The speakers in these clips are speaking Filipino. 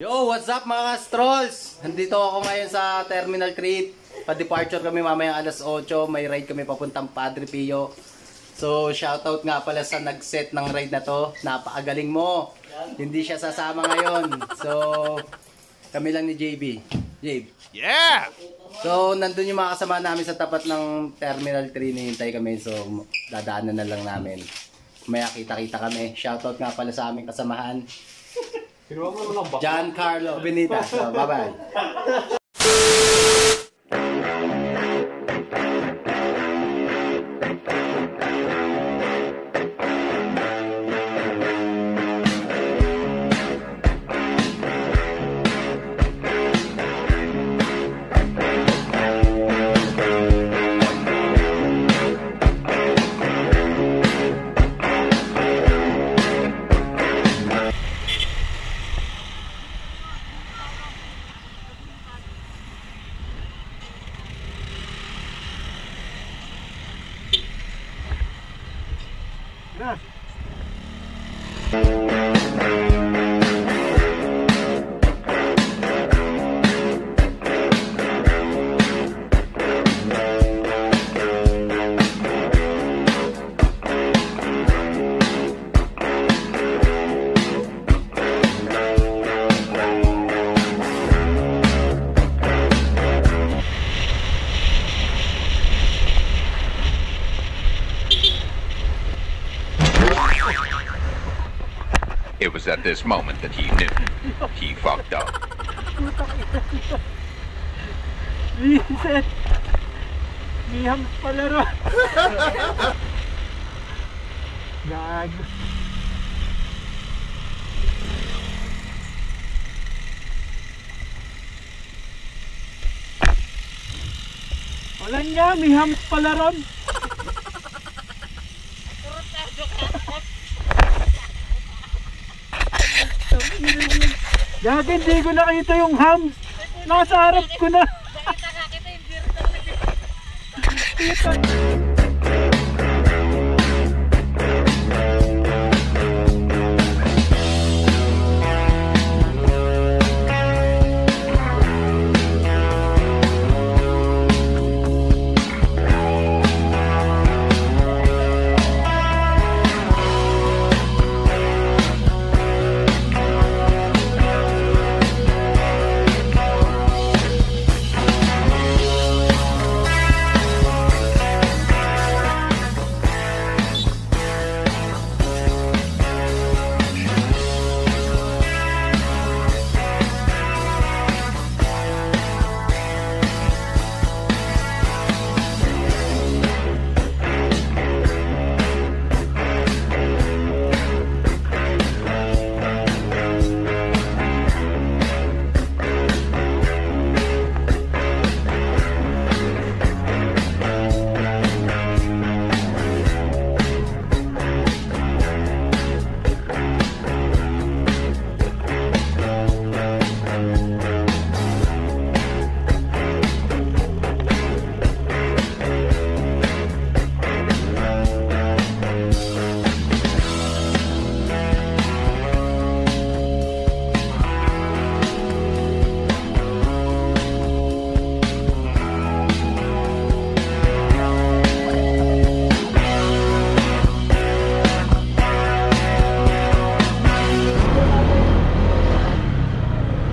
Yo, what's up mga strolls? Nandito ako ngayon sa Terminal Crete. Pa-departure kami mamaya alas 8. May ride kami papuntang Padre Pio. So, shoutout nga pala sa nag-set ng ride na to. Napakagaling mo. Hindi siya sasama ngayon. So, kami lang ni JB. JB. Yeah! So, nandun yung mga kasama namin sa tapat ng Terminal 3. Nihintay kami. So, dadaanan na lang namin. Maya kita-kita kami. Shoutout nga pala sa aming kasamahan. Giancarlo Benita. So, bye-bye. It was at this moment that he knew he fucked up. Vincent! Miham palaro! Gago! Wala nga, miham palaron! Gagi, hindi ko nakita yung hams. Nasa harap ko na. Kita.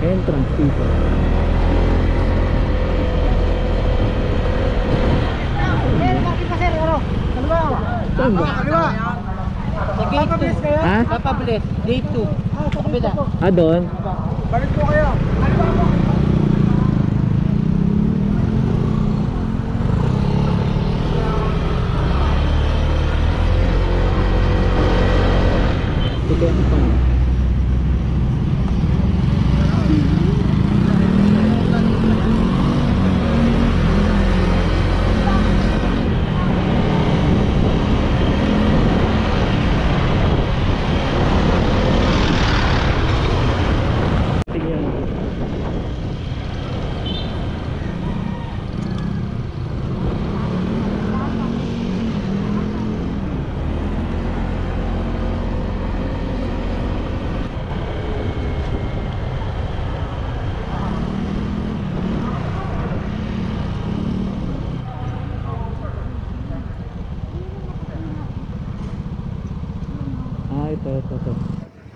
Entrance dito. Saan ba? Papabilis kayo? Ha? Papabilis. Day 2. Kapila. Ah, doon? Balik po kayo. Sige, ano pa?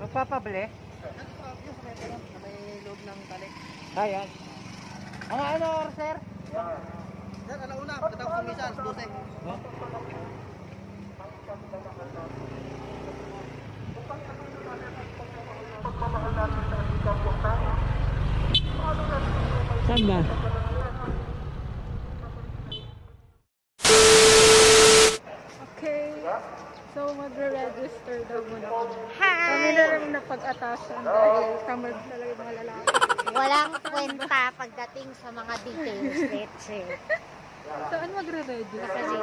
Magpapabili? May loob ng tali. Ayan. Mga ano, sir? Sir, alauna. Tatapos ng misa, 12. Saan ba? Okay. So, magre-register daw muna kami. Kami na lang napag-atasan dahil kamag talaga yung mga lalaki. Walang kwenta pagdating sa mga details, let's say. Saan magre-register? Kasi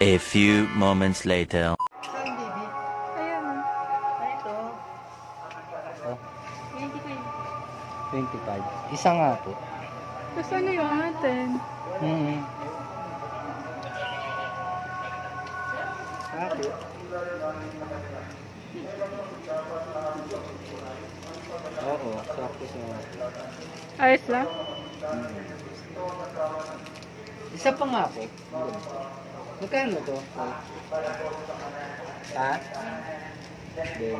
A few moments later. Ayan o. Ito. 25. Isa nga po. Gusto ano yung atin? Happy. Oo, sakto sa... Ayos lang? Isa pa nga po. Magkano to? Ha? 20.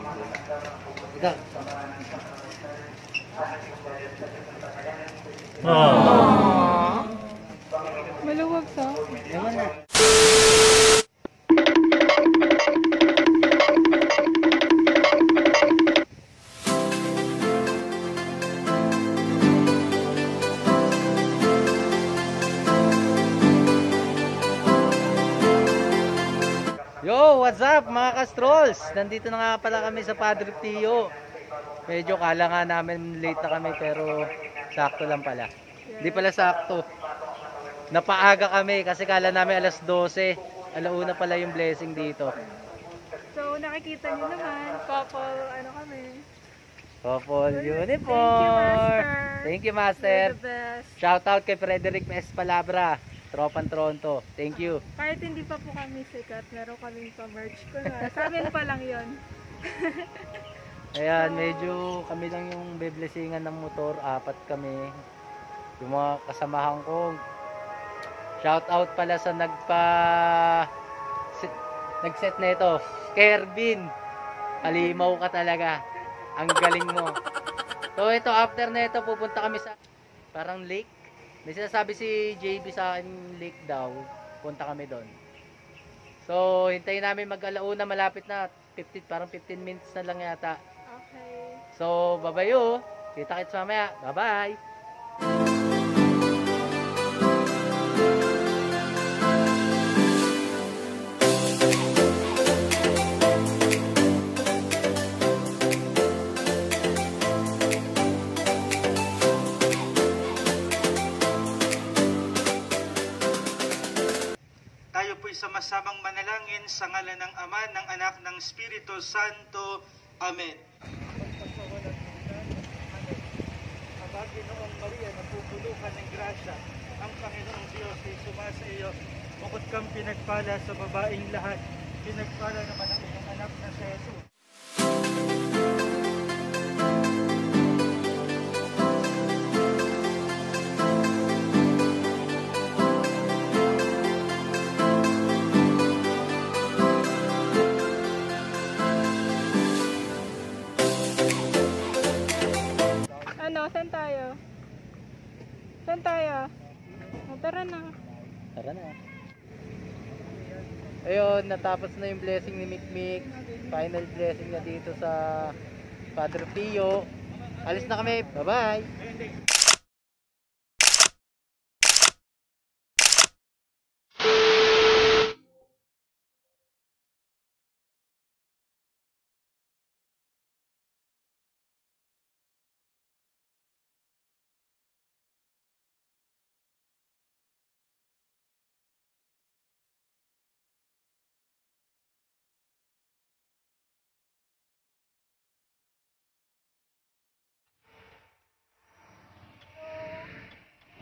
Ikaw. Maluwag sa? Ewan na. Yo, what's up mga ka-strolls? Nandito na nga pala kami sa Padre Pio. Medyo kala nga namin late na kami pero sakto lang pala. Hindi pala sakto. Napaaga kami kasi kala namin alas 12. Alauna pala yung blessing dito. So, nakikita nyo naman, couple, ano kami. Couple uniform. Master. Thank you, Master. You're the best. Shout out kay Frederick P. Palabra, Tropan Toronto. Thank you. Kahit hindi pa po kami sikat, meron kaming pa-merch ko na. Sa amin pa lang yun. Ayan, medyo kami lang yung beblesingan ng motor. 4 kami. Yung mga kasamahan ko. Shout out pala sa nag-set na ito. Kervin. Halimaw ka talaga. Ang galing mo. So ito, after na ito, pupunta kami sa parang lake. May sinasabi si JB sa akin, lake daw. Punta kami doon. So, hintayin namin mag-alauna. Malapit na. Parang 15 minutes na lang yata. Okay. So, babayo. Kita-kits mamaya. Bye-bye. Tayo po'y sama-samang manalangin sa ngalan ng Ama, ng Anak, ng Espiritu Santo. Amen. Aba, Ginoong Maria, napupuluhan ng grasya, ang Panginoong Diyos ay sumasa iyo. Bukod kang pinagpala sa babaeng lahat, pinagpala naman ang iyong anak na si Jesus. Ano, saan tayo? Saan tayo? O, tara na. Tara na. Ayun, natapos na yung blessing ni Mikmik. Final blessing na dito sa Padre Pio. Alis na kami. Bye-bye.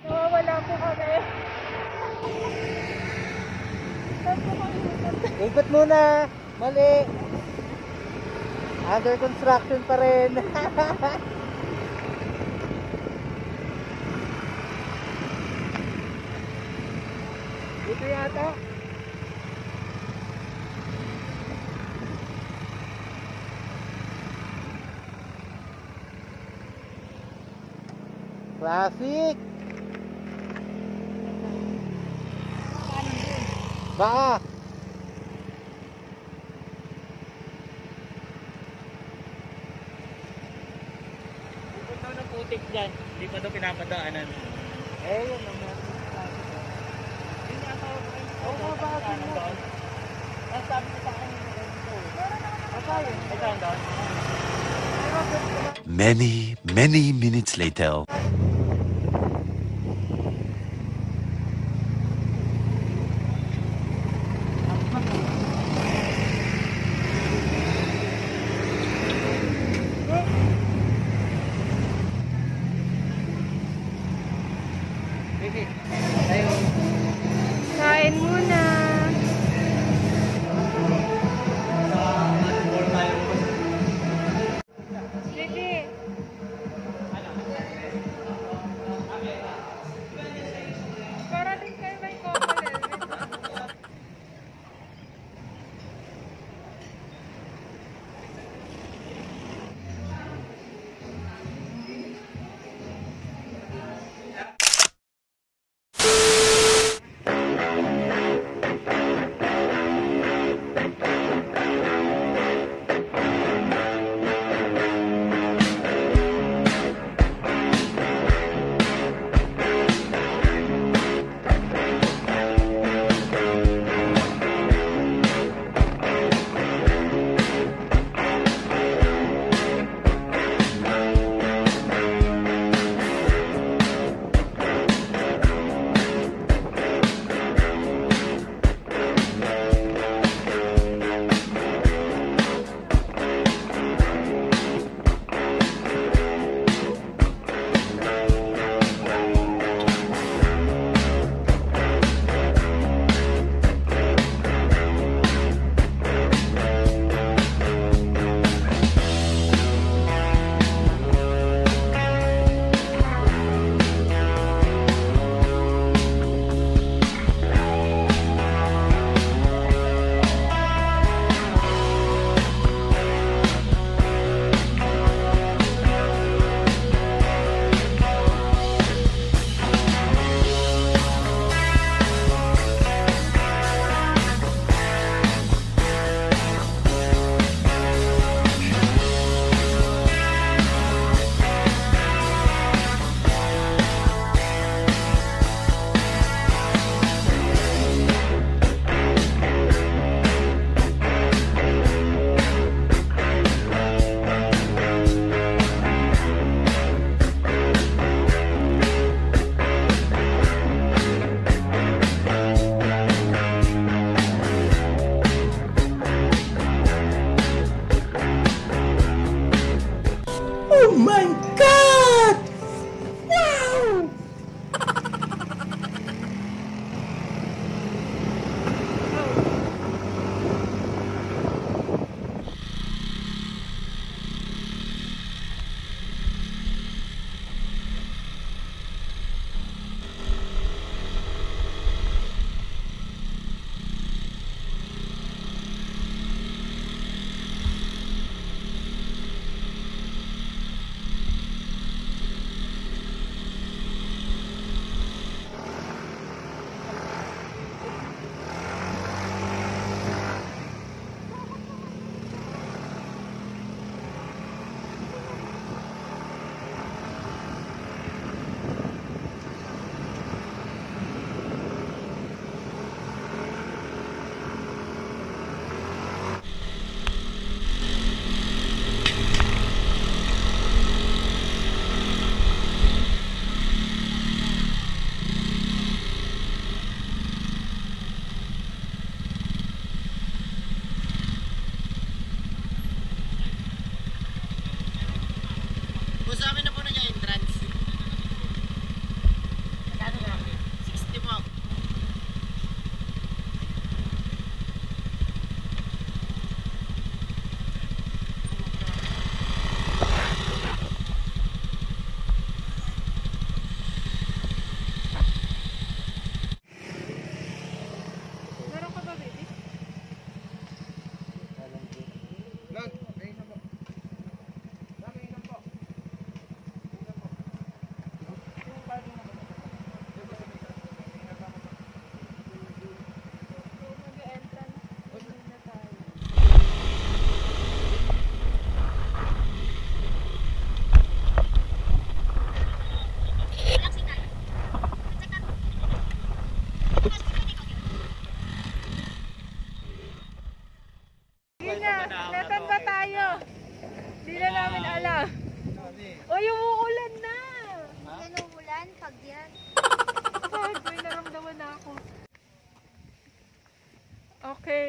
Nawawala po kami. Saan po kami pupunta? Ikot muna. Mali. Under construction pa rin. Dito yata. Traffic. Baka. Pupunta ng putik dyan. Hindi pa ito pinapadaanan. Eh, yun ang natin. Oo, bakit mo? Ang sabi ko sa akin yung ganito. Ay, saan doon? Many minutes later. Kain muna. Baby.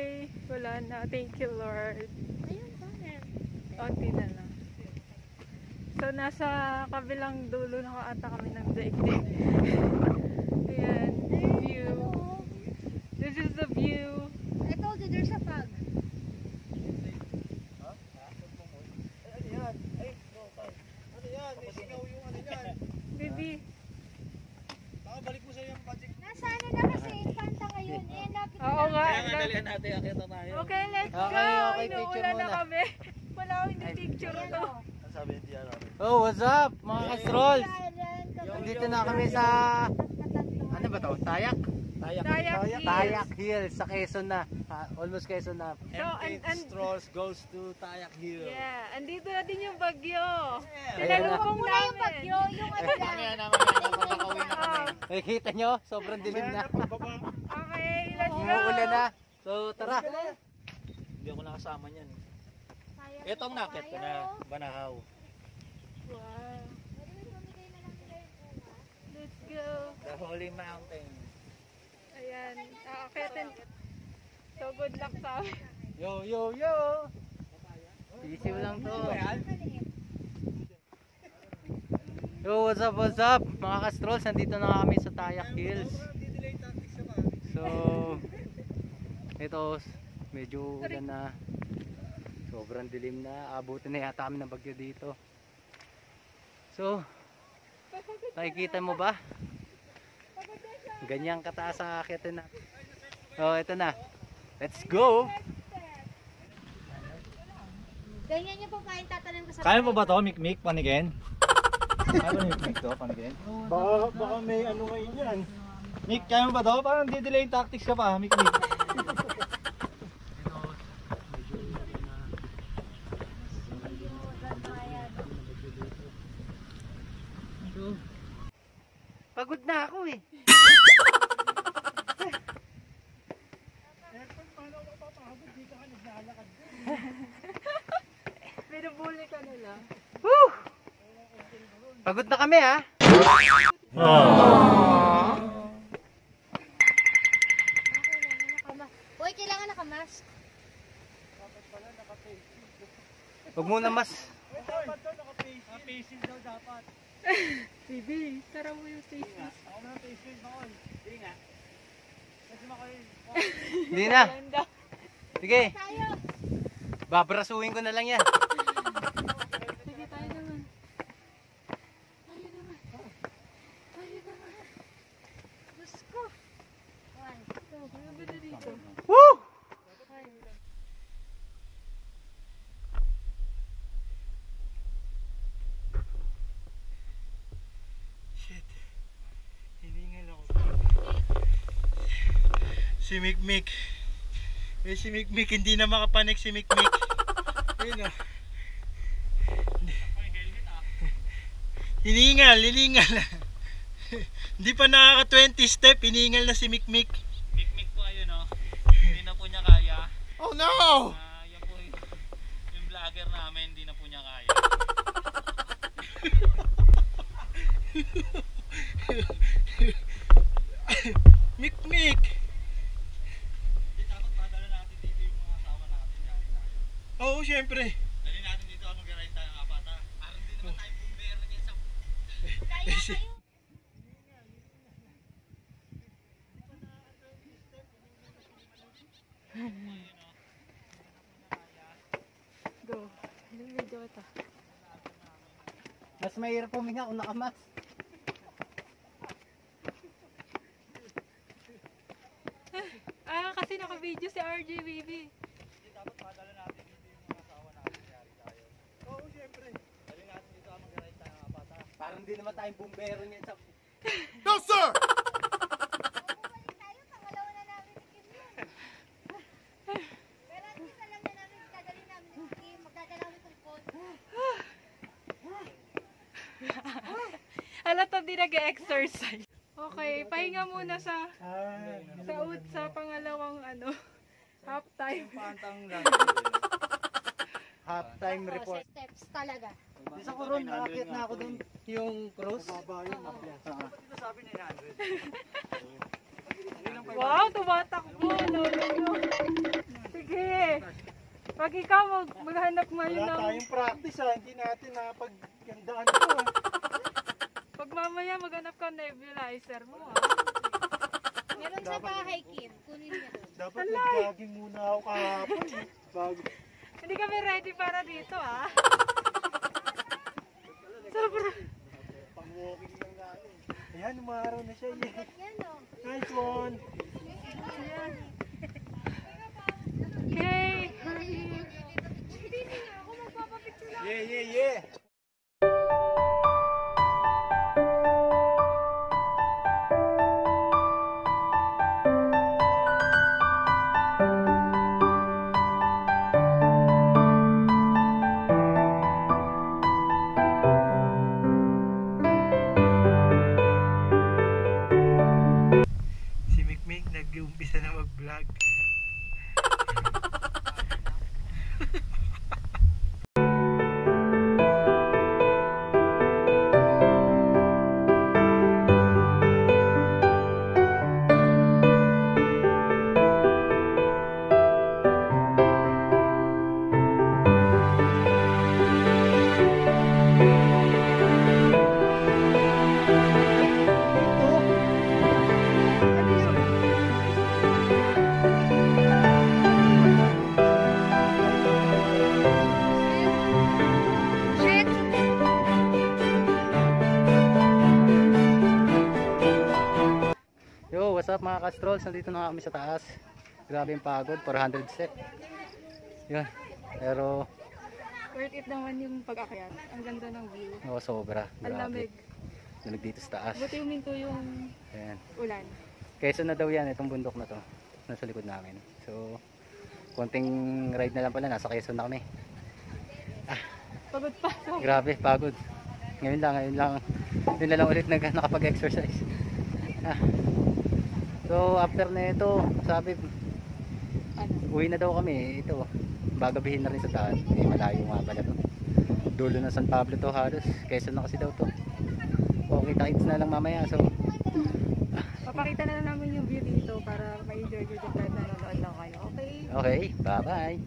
Okay, wala na. Thank you, Lord. Ayun, bakit? Konti na lang. So, nasa kabilang dulo na ata kami ng daigdig. Ayan, view. This is the view. I told you there's a fog. Baby. Nasa ano na kasi Infanta ngayon. Eh, lapit Oo nga. natin, akita tayo. Okay, let's go. Okay, picture Inuulan na muna. kami. Wala akong picture to. Oh, what's up mga kastrolls? Nandito na kami sa, ano ba to? Tayak? Tayak Hills sa Quezon na. Almost Quezon na. So, Strolls goes to Tayak Hill. yeah, andito na din yung bagyo. Ayan na. Tinalubong Mula yung namin. bagyo, yung ano lang. Nakikita nyo? Sobrang dilim na. Okay, let's go. Umuulan na. So, tara. Hindi ako nakasama niyan. Itong nakit ko na Banahaw. Wow. Let's go. The Holy Mountain. Ayan, aakitin. So, good luck sa amin. Yo, yo, yo. Easy lang to. Yo, what's up mga kastrolls? Nandito na kami sa Tayak Hills. So, ito, medyo ulan na. Sobrang dilim na. Abutin na yata kami ng bagyo dito. So, nakikita mo ba? Ganyang kataas ang akitin na. Oh, ito na. Let's go! Ganyan yung pagkain tatanong ko sa Kaya mo ba to, Mikmik, panigin? Kaya ba Mikmik to, panigin? Baka may ano ngayon yan. Mik, kaya mo ba to? Parang di-delay yung tactics ka pa, Mikmik. Pagod na ako eh. Binubuli ka nila. Woo! Pagod na kami ha. Uy, kailangan nakamask. Huwag muna mas. Facing daw dapat. Bibi, tara mo yung face mask. Ako na facing doon. Hindi nga. Kasi makoy. Hindi na. Ganda. Sige. Tayo. Babrasuhin ko na lang yan. Sige, tayo naman. Diyos ko. One, two. Ano ba na dito? Woo! Hiningal ako. Si Mikmik. Eh si Mikmik, hindi na makapanik si Mikmik. Ayun o. Hiningal. Hindi pa nakaka 20 step, hiningal na si Mikmik. Mikmik po ayun o. Hindi na po niya kaya. Oh no! Yan po yung vlogger namin, hindi na po niya kaya. Mikmik! Dapat padala natin dito yung mga asawa natin. Oo, syempre. Dali natin dito ang mag-ride tayo ng apata. Parang hindi naman tayo bumbero niya sa... Kaya kayo. Go. Medyo ito. Mas mahirap puminga kung nakamas. Kasi naka-video si RJ, baby. Dapat padala natin dito yung mga asawa natin. Yari tayo. Oo, syempre. Dali natin dito ang mag-ride tayo ng apata. Parang hindi naman tayong bumbero niyan sa... No, sir! Bumalik tayo, pangalawa na namin ni Kim yun. Pero at least alam na namin, dadali namin yung Kim, magdadala kami ng phone. Halata di nag-exercise. Okay, pahinga muna sa pangalawang half time. Pantang lang. Half-time report. Steps talaga. Isa ko ron, nakakit na ako dun. Yung cross. Sabi niya 100. Wow, tumatakbo. No. Sige. Pag ikaw maghanap ngayon Wala ng... tayong practice hindi natin napagandaan ito Pag mamaya maghanap ka ng nebulizer mo Meron sa bahay, Kim. Kunin niya doon. Dapat nag-jogging muna ako kahapon bago. Hindi kami ready para dito Sobrang... Pang-walking lang natin. Ayan, umaraw na siya. Yan o. Nice one. Okay. Yeah. Si Mikmik nag-umpisa na mag-vlog. Yo, what's up mga ka-strolls? Nandito na kami sa taas. Grabe yung pagod, 400 set. Yun. Pero, Worth it naman yung pag-akyat. Ang ganda ng view. sobra. Ang Grabe. lamig. Nalag dito sa taas. Buti huminto yung Ayan. ulan. Quezon na daw yan, itong bundok na to. Nasa likod namin. So, konting ride na lang pala. Nasa Quezon na kami. Pagod pa. Grabe, pagod. Ngayon lang. Yun na lang ulit nakapag-exercise. So, after na ito, sabi, uwi na daw kami. Ito, bagabihin na rin sa daan. Malayo nga pala to. Dulo ng San Pablo to halos. Quezon na kasi daw to. Okay, kita-kits na lang mamaya. So, Papakita na lang namin yung view dito para ma-enjoy nyo dito kahit nanonood lang kayo. Okay? okay, bye-bye.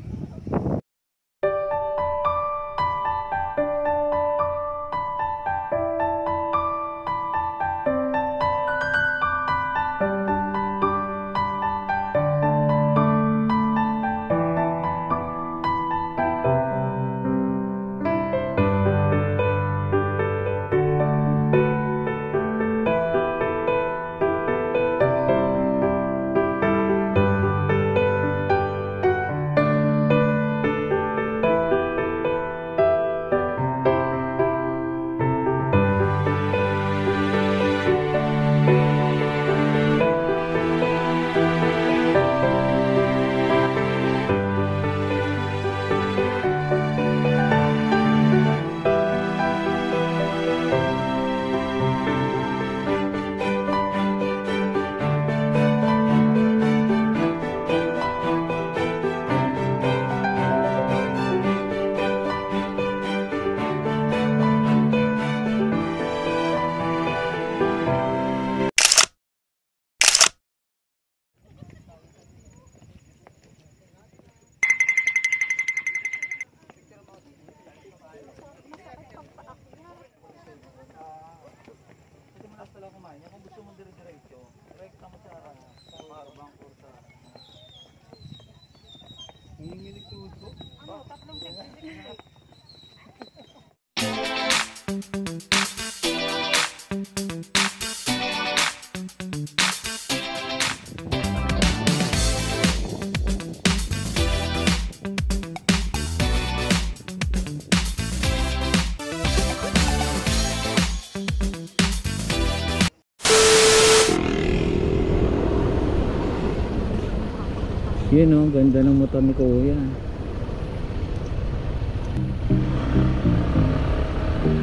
Yun o, ganda ng motor ni Kuya.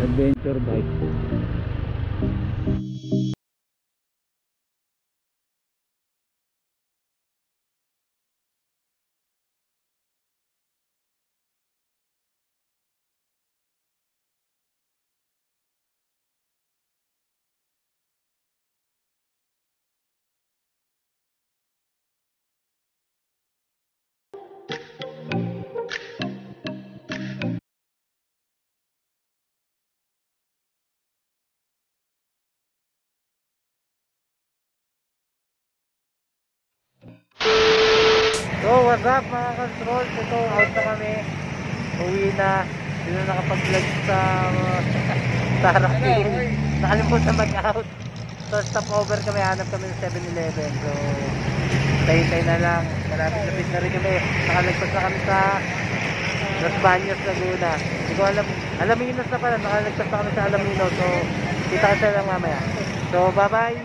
Adventure bike. what's up mga ka-strolls? Ito, out na kami. Uwi na. Hindi na nakapag-vlog sa Harakin. Nakalimutan mag-out. So, stopover kami. Hanap kami ng 7-Eleven. So, tay-tay na lang. Malapit-lapit na rin kami. Nakalagpas na kami sa Los Baños, Laguna. Hindi ko alam. Alaminos na pala. Nakalagpas na kami sa Alaminos. So, kita ka lang mamaya. So, bye-bye.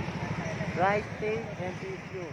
Ride safe and peace you.